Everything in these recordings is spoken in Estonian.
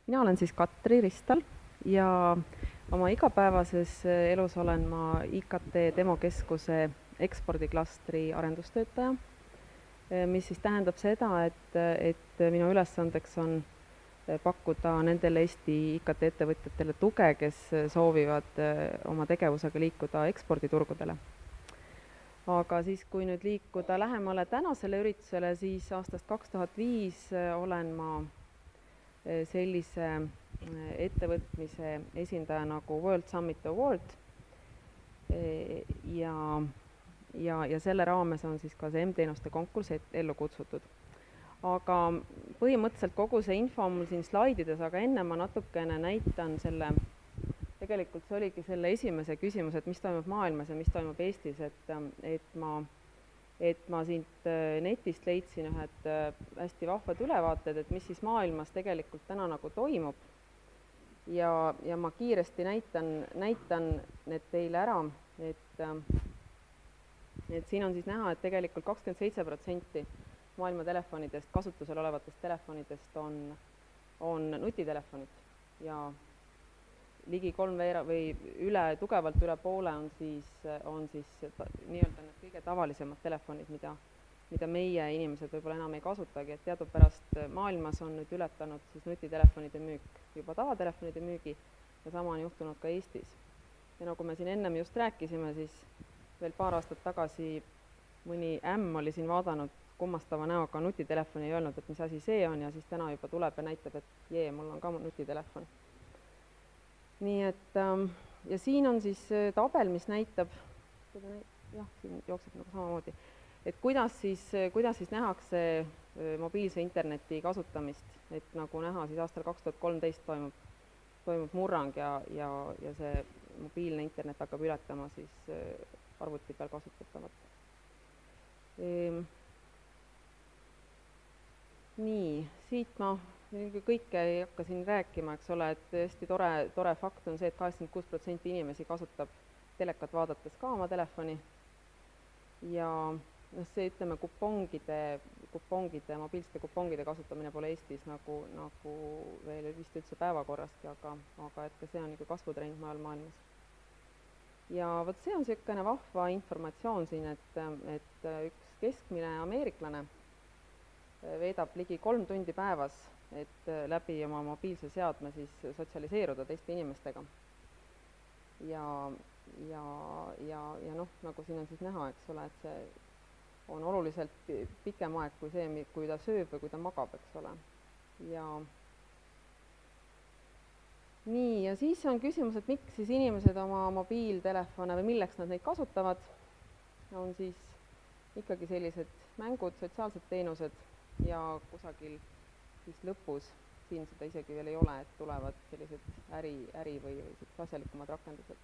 Mina olen siis Katri Ristal ja oma igapäevases elus olen ma IKT demokeskuse ekspordiklastri arendustöötaja, mis siis tähendab seda, et minu ülesandeks on pakkuda nendele Eesti IKT ettevõtjatele tuge, kes soovivad oma tegevusega liikuda eksporditurgudele. Aga siis, kui nüüd liikuda lähemale tänasele üritusele, siis aastast 2005 olen ma sellise ettevõtmise esindaja nagu World Summit Award ja selle raames on siis ka see M-teenuste konkurss ellu kutsutud. Aga põhimõtteliselt kogu see info on mul siin slaidides, aga enne ma natukene näitan selle, tegelikult see oligi selle esimese küsimuse, et mis toimub maailmas ja mis toimub Eestis, et ma siit netist leidsin ühed hästi vahvad ülevaated, et mis siis maailmas tegelikult täna nagu toimub. Ja ma kiiresti näitan need teile ära, et siin on siis näha, et tegelikult 27% maailma telefonidest, kasutusel olevatest telefonidest on nutitelefonid ja ligi 3/4 või tugevalt üle poole on siis nii-öelda need kõige tavalisemad telefonid, mida meie inimesed võib-olla enam ei kasutagi, et teadupärast maailmas on nüüd ületanud siis nutitelefonide müük juba tavatelefonide müügi ja sama on juhtunud ka Eestis. Ja nagu me siin ennem just rääkisime, siis veel paar aastat tagasi mõni ämm oli siin vaadanud kummastava näoga nutitelefoni ja öelnud, et mis asi see on, ja siis täna juba tuleb ja näitab, et jee, mul on ka nutitelefon. Nii et, ja siin on siis tabel, mis näitab, jah, siin jookseb nagu samamoodi, et kuidas siis nähakse mobiilse interneti kasutamist, et nagu näha, siis aastal 2013 toimub murrang ja see mobiilne internet hakkab ületama siis arvuti peal kasutatavat. Nii, siit ma kõike ei hakka siin rääkima, eks ole, et hästi tore fakt on see, et 86% inimesi kasutab telekat vaadates ka oma telefoni ja see, ütleme, mobiilsete kupongide kasutamine pole Eestis nagu veel vist üldse päevakorrastki, aga et ka see on ikka kasvutrend mujal maailmas. Ja vot see on niisugune vahva informatsioon siin, et üks keskmine ameeriklane veedab ligi 3 tundi päevas, et läbi oma mobiilse seadme siis sotsialiseeruda teiste inimestega. Ja noh, nagu siin on siis näha, eks ole, et see on oluliselt pikem aeg kui see, kui ta sööb või kui ta magab, eks ole. Nii, ja siis on küsimus, et miks siis inimesed oma mobiiltelefone või milleks nad neid kasutavad, on siis ikkagi sellised mängud, sotsiaalsed teenused ja kusagil siis lõpus, siin seda isegi veel ei ole, et tulevad sellised äri või asjalikumad rakendused.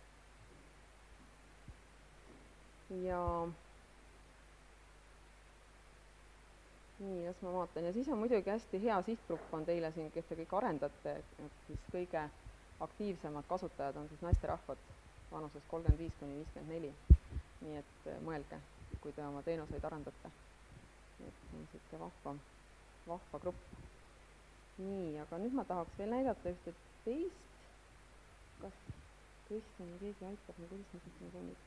Ja nii, las ma vaatan. Ja siis on muidugi hästi hea sihtgrupp on teile siin, kes te kõik arendate, et siis kõige aktiivsemad kasutajad on siis naisterahvad vanuses 35–54. Nii et mõelge, kui te oma teenuseid arendate. Et see on niisugune vahva grupp. Nii, aga nüüd ma tahaks veel näidata ühte teist. Kas Kristjan või keegi aitab, kuidas ma siit nagu nüüd...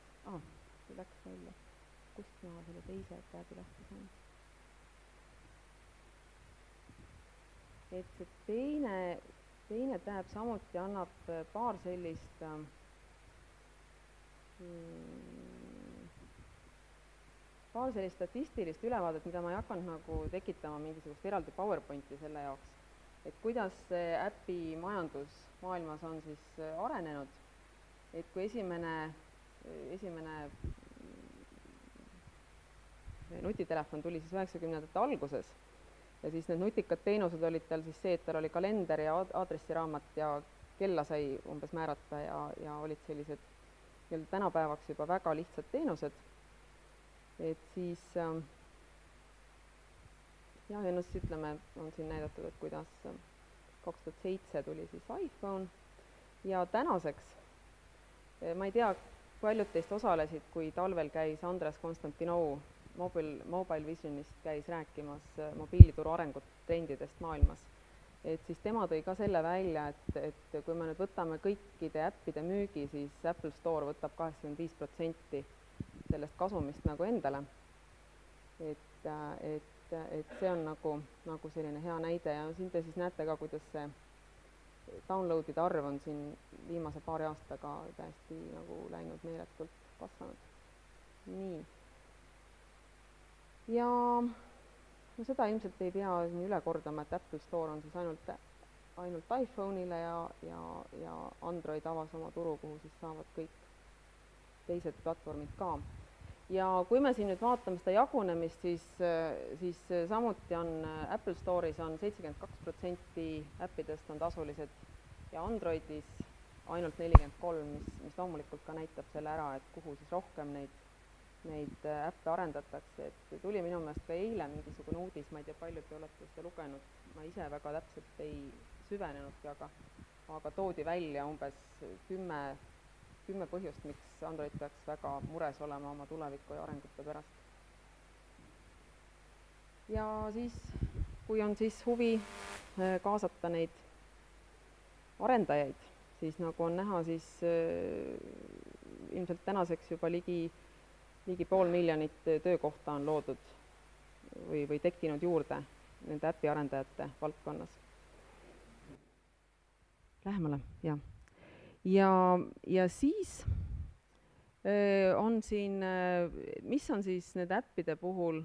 see läks välja. Kust ma selle teise tääbi lahti saan? Et see teine tääb samuti annab paar sellist statistilist ülevaadet, mida ma ei hakanud nagu tekitama mingisugust eraldi PowerPointi selle jaoks, et kuidas see äpi majandus maailmas on siis arenenud, et kui esimene nutitelefon tuli siis 90ndate alguses ja siis need nutikad teenused olid tal siis see, et tal oli kalender ja aadressiraamat ja kella sai umbes määrata ja olid sellised tänapäevaks juba väga lihtsad teenused. Et siis ja ennast ütleme, on siin näidatud, et kuidas 2007 tuli siis iPhone ja tänaseks, ma ei tea, paljud teist osalesid, kui talvel käis Andres Konstantinou Mobile Visionist käis rääkimas mobiilituru arengut trendidest maailmas et siis tema tõi ka selle välja, et kui me nüüd võtame kõikide äppide müügi, siis Apple Store võtab 85% sellest kasumist nagu endale. Et see on nagu selline hea näide ja siin te siis näete ka, kuidas see downloadide arv on siin viimase paari aastaga täiesti nagu läinud meeletult kasvanud. Nii. Ja no seda ilmselt ei pea siin üle kordama, et Apple Store on siis ainult iPhone'ile ja Android avas oma turu, kuhu siis saavad kõik teised platvormid ka. Ja kui me siin nüüd vaatame seda jagunemist, siis samuti on Apple Store'is on 72% äppidest on tasulised ja Androidis ainult 43%, mis loomulikult ka näitab selle ära, et kuhu siis rohkem neid äppe arendatakse. Et tuli minu meelest ka eile mingisugune uudis, ma ei tea, palju te olete seda lugenud, ma ise väga täpselt ei süvenenudki, aga toodi välja umbes 10 põhjust, miks Android peaks väga mures olema oma tuleviku ja arengute pärast. Ja siis, kui on siis huvi kaasata neid arendajaid, siis nagu on näha, siis ilmselt tänaseks juba ligi 500,000 töökohta on loodud või tekkinud juurde nende äpi arendajate valdkonnas. Lähemale, jah. Ja siis on siin, mis on siis need äppide puhul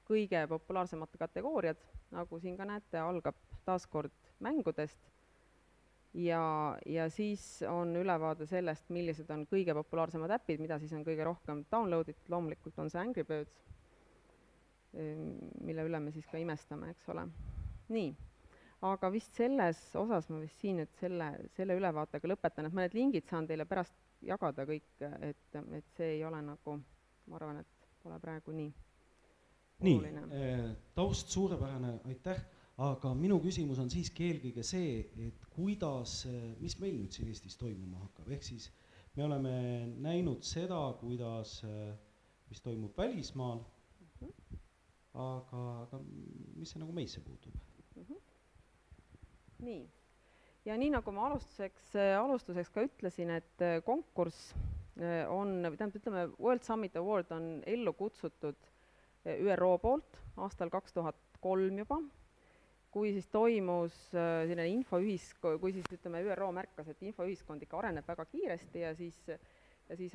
kõige populaarsemad kategooriad, nagu siin ka näete, algab taaskord mängudest ja siis on ülevaade sellest, millised on kõige populaarsemad äpid, mida siis on kõige rohkem downloaditud, loomulikult on see Angry Birds, mille üle me siis ka imestame, eks ole. Nii. Aga vist selles osas ma vist siin nüüd selle ülevaatega lõpetan, et mõned lingid saan teile pärast jagada kõik, et see ei ole nagu, ma arvan, et pole praegu nii oluline. Nii, taust suurepärane, aitäh, aga minu küsimus on siiski eelkõige see, et kuidas, mis meil nüüd siin Eestis toimuma hakkab, ehk siis me oleme näinud seda, mis toimub välismaal, aga mis see nagu meisse puutub? Nii. Ja nii nagu ma alustuseks ka ütlesin, et konkurss on, ütleme, World Summit Award on ellu kutsutud ÜRO poolt aastal 2003 juba, kui siis toimus selline kui siis ütleme ÜRO märkas, et infoühiskond ikka areneb väga kiiresti ja siis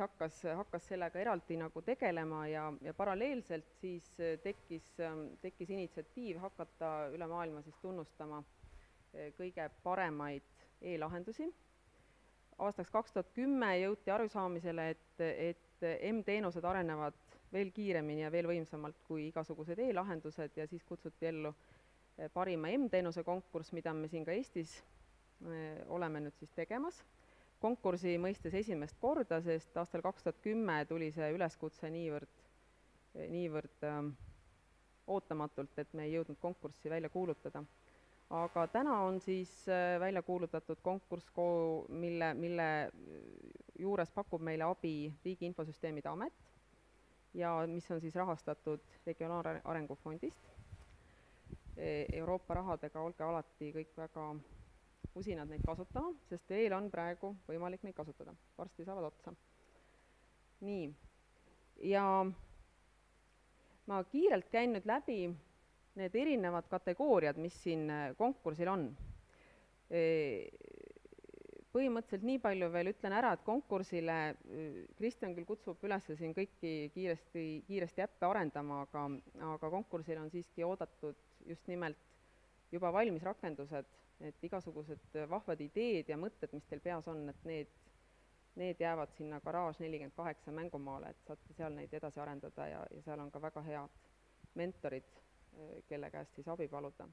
hakkas sellega eraldi nagu tegelema ja paralleelselt siis tekkis initsiatiiv hakata üle maailma siis tunnustama kõige paremaid e-lahendusi. Aastaks 2010 jõuti arusaamisele, et M-teenused arenevad veel kiiremini ja veel võimsamalt kui igasugused e-lahendused ja siis kutsuti ellu parima M-teenuse konkurss, mida me siin ka Eestis oleme nüüd siis tegemas. Konkursi mõistes esimest korda, sest aastal 2010 tuli see üleskutse niivõrd ootamatult, et me ei jõudnud konkurssi välja kuulutada. Aga täna on siis välja kuulutatud konkurss, mille juures pakub meile abi Riigi Infosüsteemide Amet ja mis on siis rahastatud Regionaalarengu Fondist. Euroopa rahadega olge alati kõik väga usinad neid kasutama, sest teil on praegu võimalik neid kasutada. Varsti saavad otsa. Nii. Ja ma kiirelt käin nüüd läbi need erinevad kategooriad, mis siin konkursil on. Põhimõtteliselt nii palju veel ütlen ära, et konkursile Kristjan küll kutsub üles siin kõiki kiiresti äppe arendama, aga konkursil on siiski oodatud just nimelt juba valmis rakendused, et igasugused vahvad ideed ja mõtted, mis teil peas on, et need jäävad sinna Garage 48 mängumaale, et saate seal neid edasi arendada ja seal on ka väga head mentorid, kelle käest siis abi paluda.